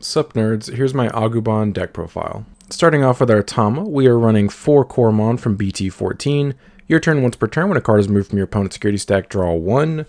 Sup nerds, here's my Agumon deck profile. Starting off with our Tama, we are running 4 Coromon from BT15. Your turn once per turn. When a card is moved from your opponent's security stack, draw 1.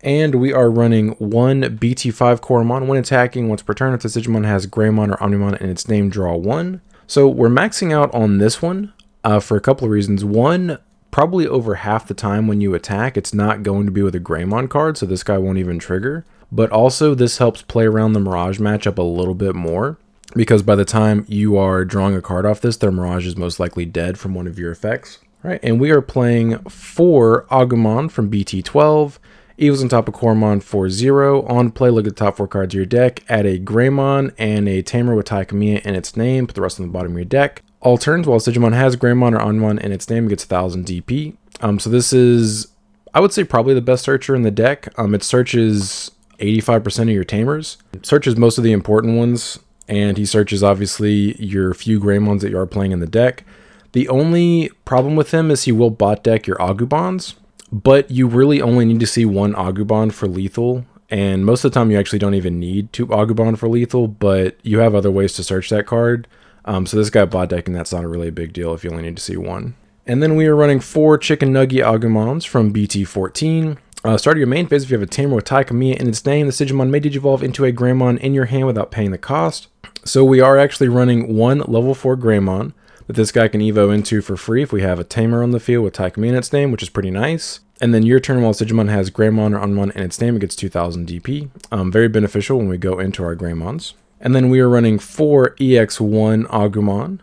And we are running 1 BT5 Coromon. When attacking once per turn, if the Digimon has Greymon or Omnimon in its name, draw 1. So we're maxing out on this one for a couple of reasons. One, probably over half the time when you attack, it's not going to be with a Greymon card, so this guy won't even trigger. But also this helps play around the Mirage matchup a little bit more, because by the time you are drawing a card off this, their Mirage is most likely dead from one of your effects. All right, and we are playing 4 Agumon from BT12. Evil's on top of Coromon for 0. On play, look at the top 4 cards of your deck. Add a Greymon and a Tamer with Taikamiya in its name. Put the rest on the bottom of your deck. All turns, while Digimon has Greymon or Onmon in its name, it gets 1000 DP. So this is, I would say, probably the best searcher in the deck. It searches 85% of your Tamers. It searches most of the important ones, and he searches, obviously, your few Greymons that you are playing in the deck. The only problem with him is he will bot deck your Agumons, but you really only need to see 1 Agumon for lethal, and most of the time you actually don't even need 2 Agumon for lethal, but you have other ways to search that card. So this guy bot decking, that's not really a big deal if you only need to see 1. And then we are running 4 Chicken Nugget Agumons from BT14. Start of your main phase, if you have a Tamer with Taikamiya in its name, the Digimon may digivolve into a Greymon in your hand without paying the cost. So we are actually running 1 level 4 Greymon that this guy can evo into for free if we have a Tamer on the field with Taikamiya in its name, which is pretty nice. And then your turn, while Digimon has Greymon or Onmon in its name, it gets 2000 DP. Very beneficial when we go into our Greymons. And then we are running 4 EX1 Agumon.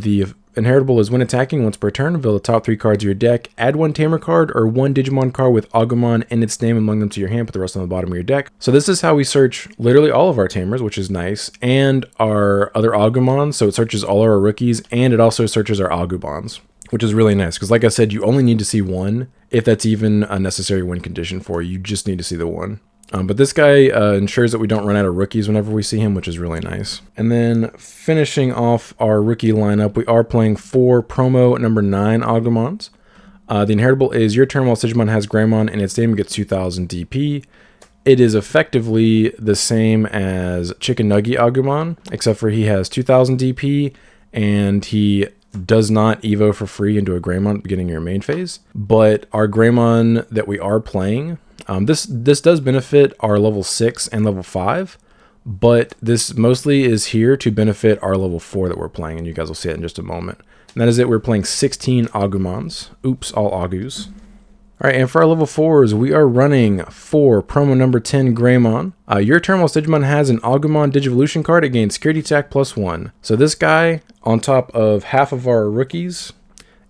The inheritable is when attacking once per turn, reveal the top 3 cards of your deck, add 1 Tamer card or 1 Digimon card with Agumon in its name among them to your hand, put the rest on the bottom of your deck. So this is how we search literally all of our Tamers, which is nice, and our other Agumons. So it searches all of our rookies, and it also searches our Agumons, which is really nice, because like I said, you only need to see 1, if that's even a necessary win condition for you. You just need to see the 1. But this guy ensures that we don't run out of rookies whenever we see him, which is really nice. And then finishing off our rookie lineup, we are playing 4 promo number 9 Agumons. The inheritable is your turn, while Digimon has Greymon in its name, it gets 2000 DP. It is effectively the same as Chicken Nugget Agumon, except for he has 2000 DP, and he does not evo for free into a Greymon at the beginning of your main phase. But our Greymon that we are playing, this does benefit our level 6 and level 5, but this mostly is here to benefit our level 4 that we're playing, and you guys will see it in just a moment. And that is it. We're playing 16 Agumons. Oops, all Agus. All right, and for our level 4s, we are running 4 promo number 10 Greymon. Your turn, while Digimon has an Agumon Digivolution card, it gains security attack +1. So this guy, on top of half of our rookies,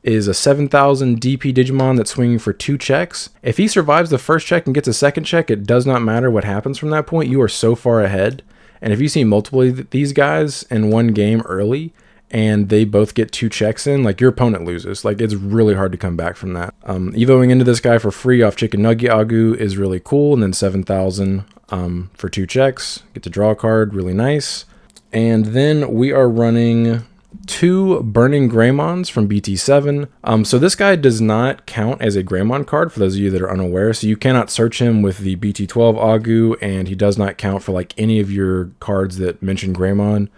is a 7000 DP Digimon that's swinging for 2 checks. If he survives the first check and gets a second check, it does not matter what happens from that point. You are so far ahead. And if you see multiple of these guys in one game early, and they both get 2 checks in, like, your opponent loses. Like, it's really hard to come back from that. Evoing into this guy for free off Chicken Nugget Agu is really cool. And then 7000 for 2 checks. Get to draw a card, really nice. And then we are running 2 Burning Greymons from BT7. So this guy does not count as a Greymon card, for those of you that are unaware. So you cannot search him with the BT12 Agu, and he does not count for like any of your cards that mention Greymon.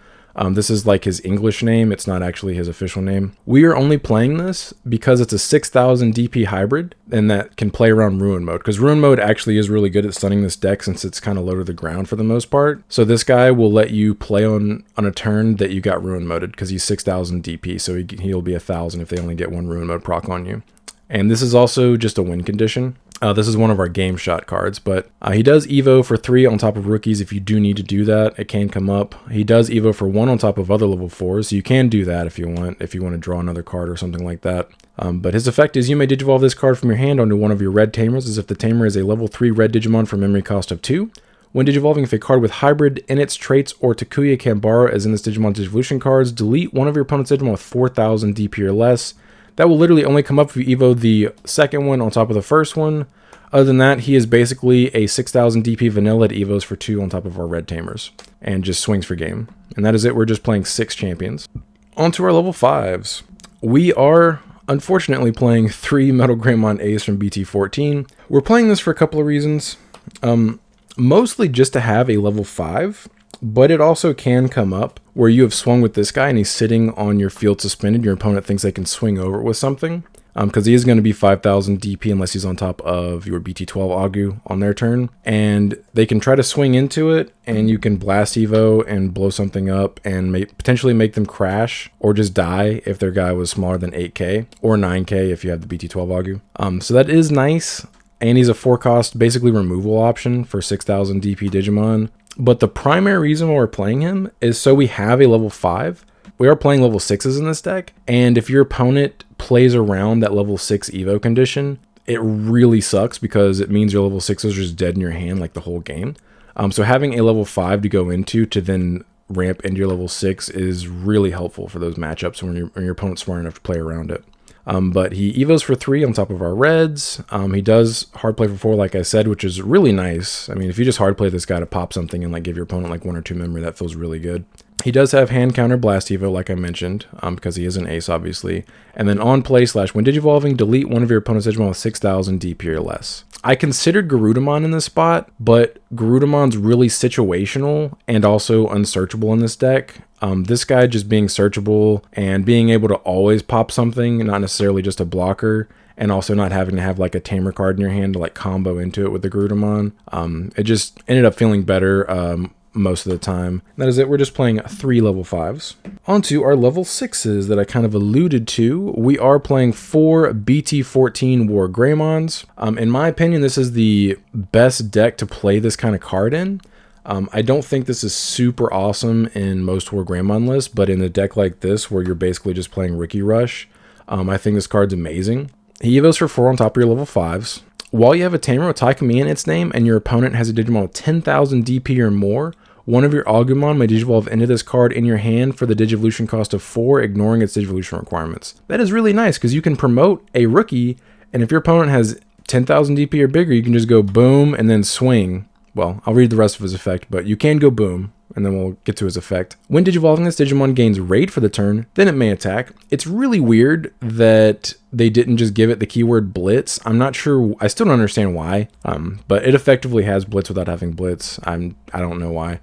This is like his English name. It's not actually his official name. We are only playing this because it's a 6000 DP hybrid, and that can play around Ruin Mode, because Ruin Mode actually is really good at stunning this deck since it's kind of low to the ground for the most part. So this guy will let you play on a turn that you got Ruin Moded, because he's 6000 DP, so he'll be 1000 if they only get 1 Ruin Mode proc on you. And this is also just a win condition. This is one of our game shot cards, but he does evo for 3 on top of rookies if you do need to do that. It can come up. He does evo for 1 on top of other level 4s, so you can do that if you want to draw another card or something like that. But his effect is you may digivolve this card from your hand onto one of your red Tamers, as if the Tamer is a level 3 red Digimon for memory cost of 2. When digivolving, if a card with hybrid in its traits or Takuya can borrow, as in this Digimon Digivolution cards, delete one of your opponent's Digimon with 4000 DP or less. That will literally only come up if you evo the second one on top of the first one. Other than that, he is basically a 6000 DP vanilla that evos for 2 on top of our red Tamers, and just swings for game. And that is it. We're just playing 6 champions. On to our level 5s. We are unfortunately playing 3 Metal Greymon A's from BT14. We're playing this for a couple of reasons. Mostly just to have a level 5 but it also can come up where you have swung with this guy and he's sitting on your field suspended. Your opponent thinks they can swing over it with something, because he is going to be 5,000 DP unless he's on top of your BT12 Agu on their turn. And they can try to swing into it, and you can blast Evo and blow something up and potentially make them crash or just die if their guy was smaller than 8k, or 9k if you have the BT12 Agu. So that is nice. And he's a 4-cost, basically removal option for 6,000 DP Digimon. But the primary reason why we're playing him is so we have a level 5. We are playing level 6s in this deck, and if your opponent plays around that level 6 Evo condition, it really sucks because it means your level 6s are just dead in your hand like the whole game. So having a level 5 to go into to then ramp into your level 6 is really helpful for those matchups when your opponent's smart enough to play around it. But he evos for 3 on top of our reds. He does hard play for 4, like I said, which is really nice. I mean, if you just hard play this guy to pop something and like give your opponent like 1 or 2 memory, that feels really good. He does have hand counter blast evo, like I mentioned, because he is an ace, obviously. And then on play / when digivolving, delete one of your opponent's Digimon with 6,000 DP or less. I considered Garudamon in this spot, but Garudamon's really situational and also unsearchable in this deck. This guy just being searchable and being able to always pop something, not necessarily just a blocker, and also not having to have like a tamer card in your hand to like combo into it with the Garudamon. It just ended up feeling better most of the time. That is it. We're just playing 3 level 5s. On to our level 6s that I kind of alluded to. We are playing 4 BT14 War Greymons. In my opinion, this is the best deck to play this kind of card in. I don't think this is super awesome in most War Greymon lists, but in a deck like this where you're basically just playing Rookie Rush, I think this card's amazing. He evos for 4 on top of your level 5s. While you have a Tamer with Taikami in its name and your opponent has a Digimon with 10,000 DP or more, one of your Agumon may digivolve into this card in your hand for the Digivolution cost of 4, ignoring its Digivolution requirements. That is really nice because you can promote a rookie, and if your opponent has 10,000 DP or bigger, you can just go boom and then swing. Well, I'll read the rest of his effect, but you can go boom, and then we'll get to his effect. When digivolving this, Digimon gains raid for the turn, then it may attack. It's really weird that they didn't just give it the keyword blitz. I'm not sure, I still don't understand why, but it effectively has blitz without having blitz. I don't know why.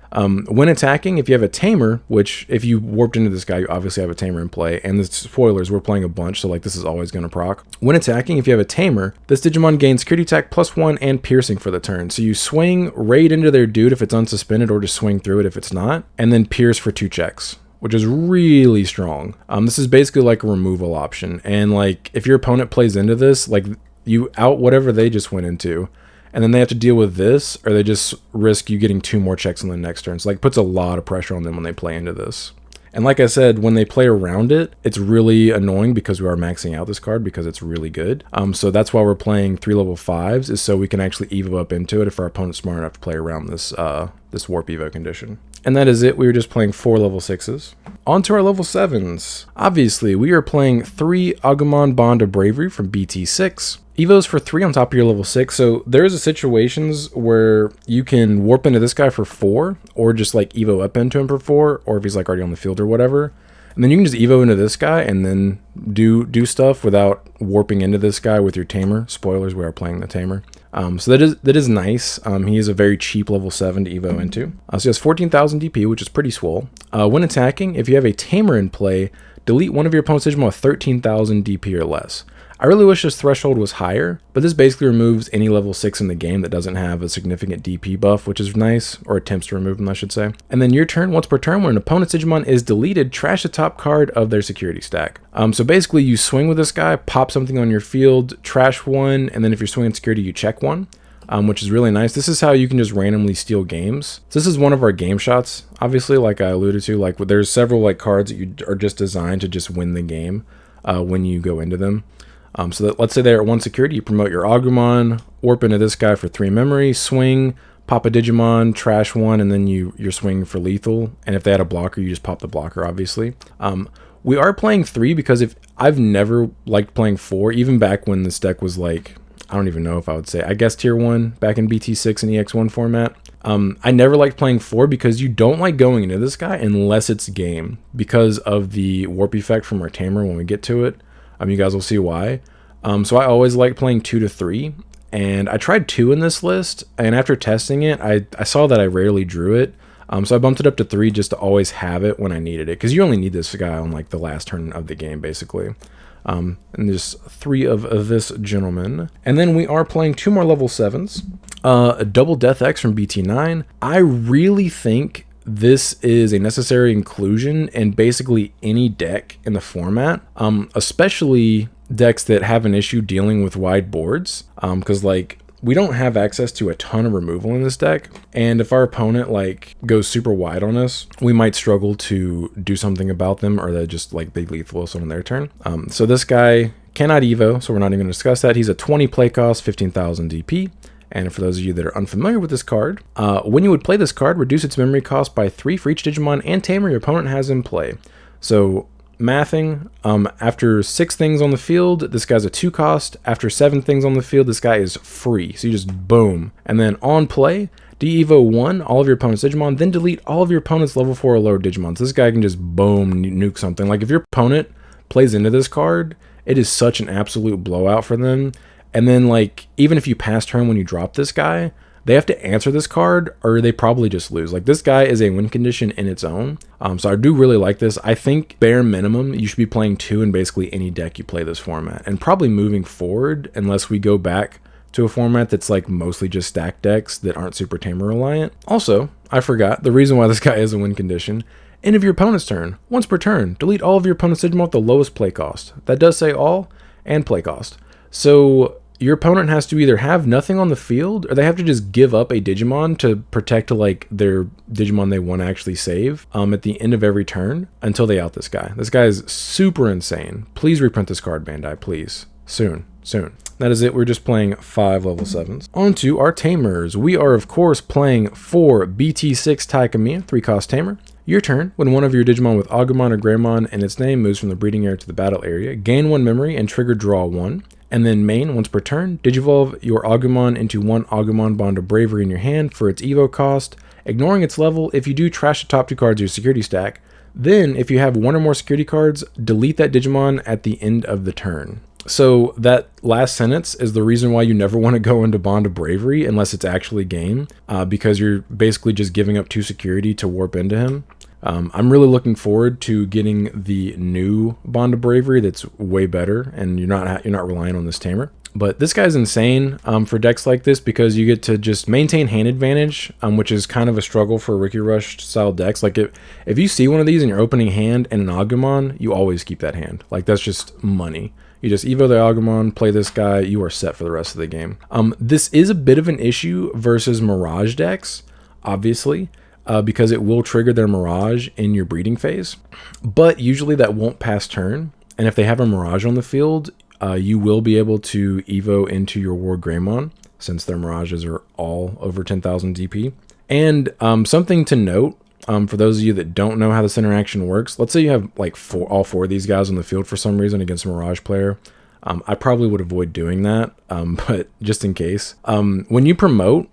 When attacking, if you have a tamer, which if you warped into this guy, you obviously have a tamer in play, and the spoilers, we're playing a bunch, so like this is always going to proc. When attacking, if you have a tamer, this Digimon gains security attack +1 and piercing for the turn. So you swing raid into their dude if it's unsuspended, or just swing through it if it's not, and then pierce for 2 checks, which is really strong. This is basically like a removal option. And like, if your opponent plays into this, like you out whatever they just went into, and then they have to deal with this, or they just risk you getting 2 more checks on the next turn. So like, puts a lot of pressure on them when they play into this. And like I said, when they play around it, it's really annoying because we are maxing out this card because it's really good. So that's why we're playing 3 level 5s, is so we can actually evo up into it if our opponent's smart enough to play around this this warp evo condition. And that is it. We were just playing 4 level 6s. On to our level 7s. Obviously, we are playing 3 Agumon Bond of Bravery from BT6. Evos for 3 on top of your level 6. So there's a situations where you can warp into this guy for 4, or just like evo up into him for 4, or if he's like already on the field or whatever. And then you can just evo into this guy and then do stuff without warping into this guy with your tamer. Spoilers, we are playing the tamer. So that is nice. He is a very cheap level 7 to evo into. So he has 14,000 DP, which is pretty swole. When attacking, if you have a tamer in play, delete one of your opponent's Digimon with 13,000 DP or less. I really wish this threshold was higher, but this basically removes any level 6 in the game that doesn't have a significant DP buff, which is nice, or attempts to remove them, I should say. And then your turn, once per turn, when an opponent's Digimon is deleted, trash the top card of their security stack. So basically, you swing with this guy, pop something on your field, trash one, and then if you're swinging security, you check one. Which is really nice. This is how you can just randomly steal games. So this is one of our game shots, obviously, like I alluded to. Like, there's several like cards that you are just designed to just win the game when you go into them. So that, let's say they're at 1 security, you promote your Agumon, warp into this guy for 3 memory, swing, pop a Digimon, trash one, and then you're swinging for lethal. And if they had a blocker, you just pop the blocker, obviously. We are playing 3 because I've never liked playing 4, even back when this deck was like, I don't even know if I would say, I guess tier 1 back in BT6 and EX1 format. I never liked playing 4 because you don't like going into this guy unless it's game, because of the warp effect from our tamer when we get to it. You guys will see why. So I always like playing 2 to 3, and I tried 2 in this list, and after testing it, I saw that I rarely drew it. So I bumped it up to 3 just to always have it when I needed it, because you only need this guy on like the last turn of the game, basically. And there's 3 of this gentleman. And then we are playing 2 more level 7s. A double Death X from BT9. I really think this is a necessary inclusion in basically any deck in the format, especially decks that have an issue dealing with wide boards, because like we don't have access to a ton of removal in this deck, and if our opponent like goes super wide on us, we might struggle to do something about them, or they just like they lethal us on their turn. So this guy cannot evo, so we're not even going to discuss that. He's a 20 play cost, 15,000 DP. And for those of you that are unfamiliar with this card, when you would play this card, reduce its memory cost by 3 for each Digimon and Tamer your opponent has in play. So mathing, after 6 things on the field, this guy's a 2 cost. After 7 things on the field, this guy is free. So you just boom. And then on play, de-evo 1 all of your opponent's Digimon, then delete all of your opponent's level 4 or lower Digimon. So this guy can just boom, nuke something. Like if your opponent plays into this card, it is such an absolute blowout for them. And then, like, even if you pass turn when you drop this guy, they have to answer this card, or they probably just lose. Like, this guy is a win condition in its own. So I do really like this. I think, bare minimum, you should be playing 2 in basically any deck you play this format. And probably moving forward, unless we go back to a format that's, like, mostly just stacked decks that aren't super Tamer reliant. Also, I forgot, the reason why this guy is a win condition. End of your opponent's turn. Once per turn, delete all of your opponent's Digimon with the lowest play cost. That does say all and play cost. So your opponent has to either have nothing on the field, or they have to just give up a Digimon to protect like their Digimon they want to actually save at the end of every turn until they out this guy. This guy is super insane. Please reprint this card, Bandai, please. Soon. That is it. We're just playing 5 level 7s. On to our Tamers. We are, of course, playing 4 BT6 Taikamiya, 3 cost Tamer. Your turn, when one of your Digimon with Agumon or Greymon and its name moves from the breeding area to the battle area, gain 1 memory and trigger draw 1. And then main, once per turn, digivolve your Agumon into 1 Agumon bond of Bravery in your hand for its Evo cost, ignoring its level. If you do, trash the top 2 cards of your security stack. Then, if you have 1 or more security cards, delete that Digimon at the end of the turn. So that last sentence is the reason why you never want to go into Bond of Bravery unless it's actually game, because you're basically just giving up 2 security to warp into him. I'm really looking forward to getting the new Bond of Bravery that's way better, and you're not relying on this Tamer. But this guy's insane for decks like this, because you get to just maintain hand advantage, which is kind of a struggle for Ricky Rush style decks. Like if you see one of these in your opening hand and an Agumon, you always keep that hand. Like that's just money. You just evo the Agumon, play this guy, you are set for the rest of the game. This is a bit of an issue versus Mirage decks, obviously, because it will trigger their Mirage in your breeding phase. But usually that won't pass turn, and if they have a Mirage on the field, you will be able to evo into your War Greymon, since their Mirages are all over 10,000 DP. And something to note, for those of you that don't know how this interaction works, let's say you have like all 4 of these guys on the field for some reason against a Mirage player. I probably would avoid doing that, but just in case. When you promote,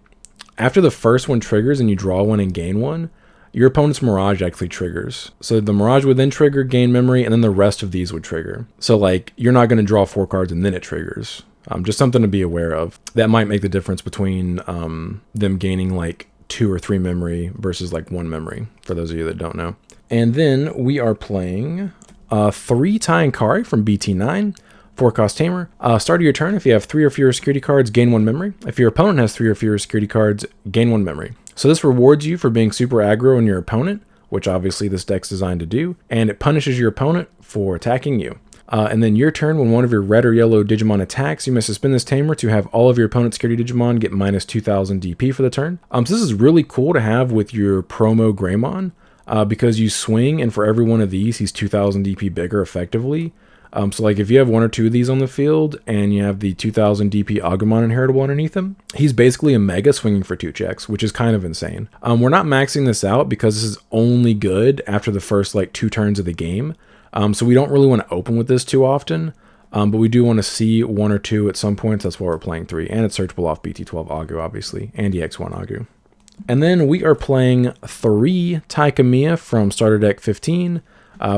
after the first one triggers and you draw 1 and gain 1, your opponent's Mirage actually triggers. So the Mirage would then trigger, gain memory, and then the rest of these would trigger. So like you're not going to draw 4 cards and then it triggers. Just something to be aware of. That might make the difference between them gaining like 2 or 3 memory versus like 1 memory, for those of you that don't know. And then we are playing 3 Tainkari from BT9, 4 cost Tamer. Start of your turn, if you have 3 or fewer security cards, gain 1 memory. If your opponent has 3 or fewer security cards, gain 1 memory. So this rewards you for being super aggro on your opponent, which obviously this deck's designed to do, and it punishes your opponent for attacking you. And then your turn, when one of your red or yellow Digimon attacks, you may suspend this Tamer to have all of your opponent's security Digimon get minus 2,000 DP for the turn. So this is really cool to have with your promo Greymon, because you swing, and for every one of these, he's 2,000 DP bigger effectively. So like if you have 1 or 2 of these on the field, and you have the 2,000 DP Agumon inheritable underneath him, he's basically a mega swinging for 2 checks, which is kind of insane. We're not maxing this out because this is only good after the first like 2 turns of the game. So we don't really want to open with this too often, but we do want to see 1 or 2 at some points. That's why we're playing 3, and it's searchable off BT12 Agu, obviously, and EX1 Agu. And then we are playing 3 Taikamiya from starter deck 15,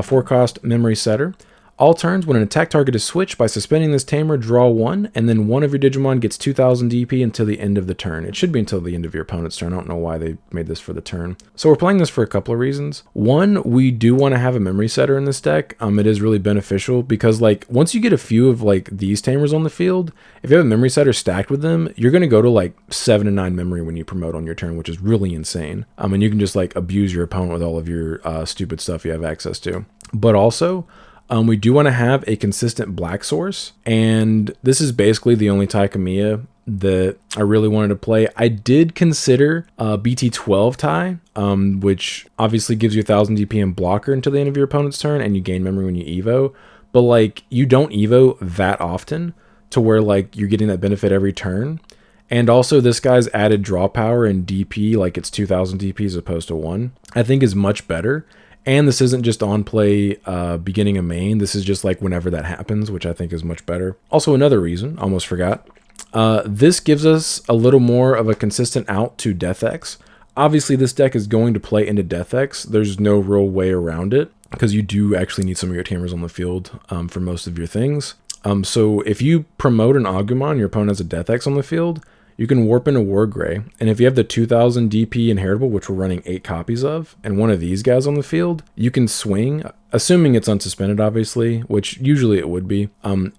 4 cost memory setter. All turns, when an attack target is switched, by suspending this tamer, draw 1, and then one of your Digimon gets 2000 DP until the end of the turn. It should be until the end of your opponent's turn. I don't know why they made this for the turn. So we're playing this for a couple of reasons. One, we do want to have a memory setter in this deck. It is really beneficial because, like, once you get a few of, like, these tamers on the field, if you have a memory setter stacked with them, you're going to go to, like, 7 to 9 memory when you promote on your turn, which is really insane. And you can just, like, abuse your opponent with all of your stupid stuff you have access to. But also, we do want to have a consistent black source, and this is basically the only Taikamiya that I really wanted to play. I did consider BT12 tie, which obviously gives you 1000 DP and blocker until the end of your opponent's turn, and you gain memory when you evo, but like you don't evo that often to where like you're getting that benefit every turn. And also this guy's added draw power and DP, like it's 2000 DP as opposed to 1, I think is much better. And this isn't just on play beginning of main. This is just like whenever that happens, which I think is much better. Also, another reason, almost forgot, this gives us a little more of a consistent out to Death X. Obviously, this deck is going to play into Death X. There's no real way around it because you do actually need some of your tamers on the field for most of your things. So if you promote an Agumon, your opponent has a Death X on the field, you can warp into War Gray, and if you have the 2000 DP inheritable, which we're running 8 copies of, and one of these guys on the field, you can swing, assuming it's unsuspended, obviously, which usually it would be.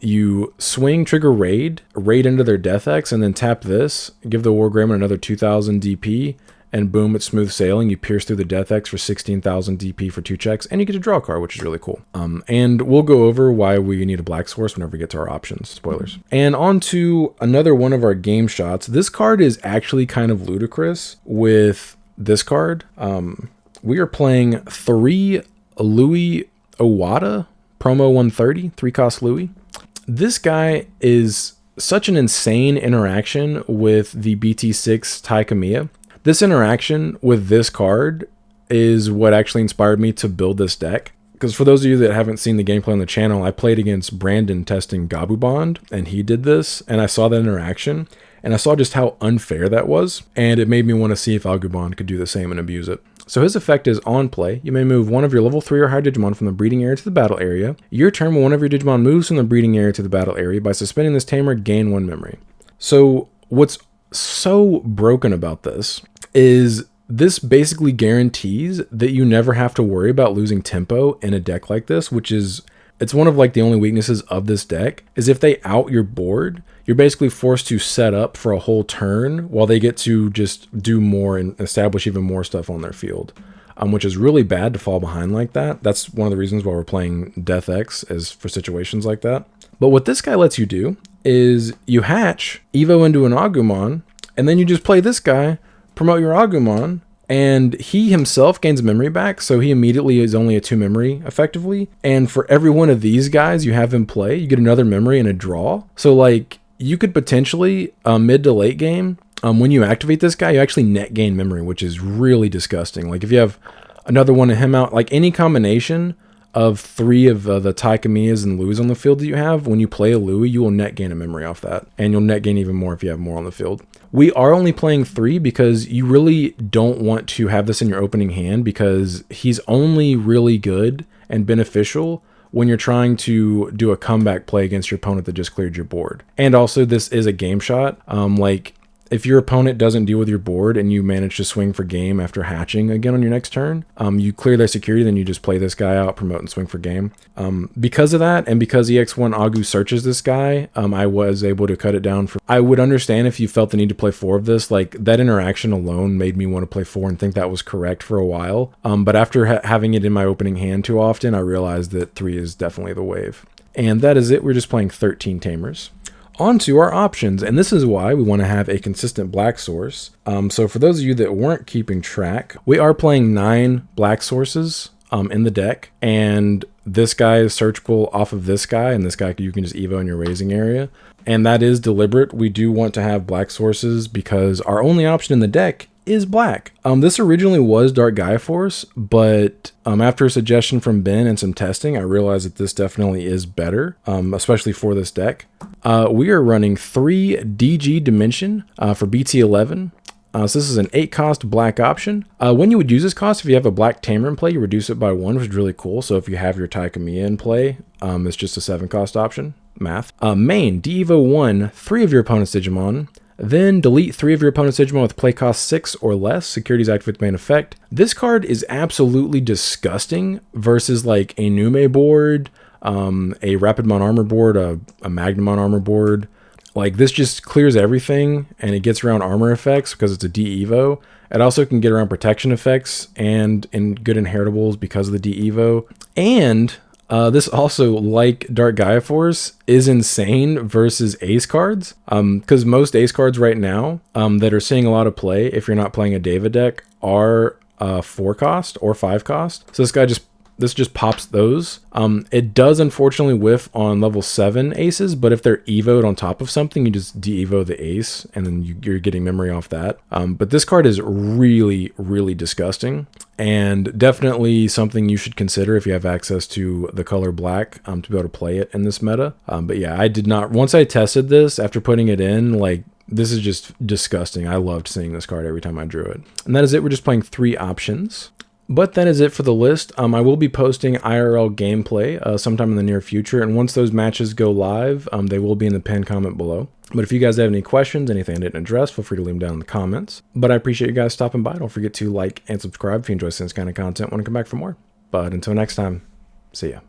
You swing, trigger raid into their Death X, and then tap this, give the War Greymon another 2000 DP, and boom, it's smooth sailing. You pierce through the Death X for 16,000 DP for 2 checks, and you get to draw a card, which is really cool. And we'll go over why we need a black source whenever we get to our options. Spoilers. And on to another one of our game shots. This card is actually kind of ludicrous with this card. We are playing 3 Louis Owada, promo 130, 3-cost Louis. This guy is such an insane interaction with the BT6 Taikamiya. This interaction with this card is what actually inspired me to build this deck. Because for those of you that haven't seen the gameplay on the channel, I played against Brandon testing Gabubond, and he did this, and I saw that interaction, and I saw just how unfair that was, and it made me want to see if Agumon could do the same and abuse it. So his effect is on play. You may move one of your level 3 or higher Digimon from the breeding area to the battle area. Your turn, when one of your Digimon moves from the breeding area to the battle area, by suspending this tamer, gain 1 memory. So what's so broken about this is this basically guarantees that you never have to worry about losing tempo in a deck like this, which is, it's one of like the only weaknesses of this deck, is if they out your board, you're basically forced to set up for a whole turn while they get to just do more and establish even more stuff on their field, which is really bad to fall behind like that. That's one of the reasons why we're playing Death X, is for situations like that. But what this guy lets you do is you hatch, evo into an Agumon, and then you just play this guy, promote your Agumon, and he himself gains memory back, so he immediately is only a 2 memory, effectively. And for every one of these guys you have in play, you get another memory and a draw. So, like, you could potentially, mid to late game, when you activate this guy, you actually net gain memory, which is really disgusting. Like, if you have another one of him out, like, any combination of 3 of the Taikamiyas and Louis on the field that you have, when you play a Louis, you will net gain a memory off that. And you'll net gain even more if you have more on the field. We are only playing 3 because you really don't want to have this in your opening hand, because he's only really good and beneficial when you're trying to do a comeback play against your opponent that just cleared your board. And also, this is a game shot. Like, if your opponent doesn't deal with your board and you manage to swing for game after hatching again on your next turn, you clear their security, then you just play this guy out, promote, and swing for game. Because of that, and because EX1 Agu searches this guy, I was able to cut it down. I would understand if you felt the need to play 4 of this. Like, that interaction alone made me want to play 4 and think that was correct for a while. But after having it in my opening hand too often, I realized that 3 is definitely the wave. And that is it. We're just playing 13 tamers. On to our options, and this is why we want to have a consistent black source. So for those of you that weren't keeping track, we are playing 9 black sources in the deck, and this guy is searchable off of this guy, and this guy you can just evo in your raising area. And that is deliberate. We do want to have black sources because our only option in the deck is black. This originally was Dark Gaia Force, but after a suggestion from Ben and some testing, I realized that this definitely is better, especially for this deck. We are running 3 DG Dimension for BT11. So this is an 8 cost black option. When you would use this cost, if you have a black Tamer in play, you reduce it by 1, which is really cool. So if you have your Taikamiya in play, it's just a 7 cost option. Math. Main, de-evo 1, 3 of your opponent's Digimon. Then delete 3 of your opponent's Digimon with play cost 6 or less. Securities activate the main effect. This card is absolutely disgusting versus like a Nume board, a Rapidmon armor board, a Magnamon armor board. Like, this just clears everything, and it gets around armor effects because it's a de-evo. It also can get around protection effects and in good inheritables because of the de-evo. And this also, like Dark Gaia Force, is insane versus ace cards. Because most ace cards right now that are seeing a lot of play, if you're not playing a Deva deck, are 4 cost or 5 cost. So this just pops those. It does unfortunately whiff on level 7 aces, but if they're evoed on top of something, you just de-evo the ace, and then you're getting memory off that. But this card is really, really disgusting, and definitely something you should consider if you have access to the color black to be able to play it in this meta. But yeah, I did not, once I tested this, after putting it in, like, this is just disgusting. I loved seeing this card every time I drew it. And that is it. We're just playing 3 options. But that is it for the list. I will be posting IRL gameplay sometime in the near future, and once those matches go live, they will be in the pinned comment below. But if you guys have any questions, anything I didn't address, feel free to leave them down in the comments. But I appreciate you guys stopping by. Don't forget to like and subscribe if you enjoy this kind of content. Want to come back for more. But until next time, see ya.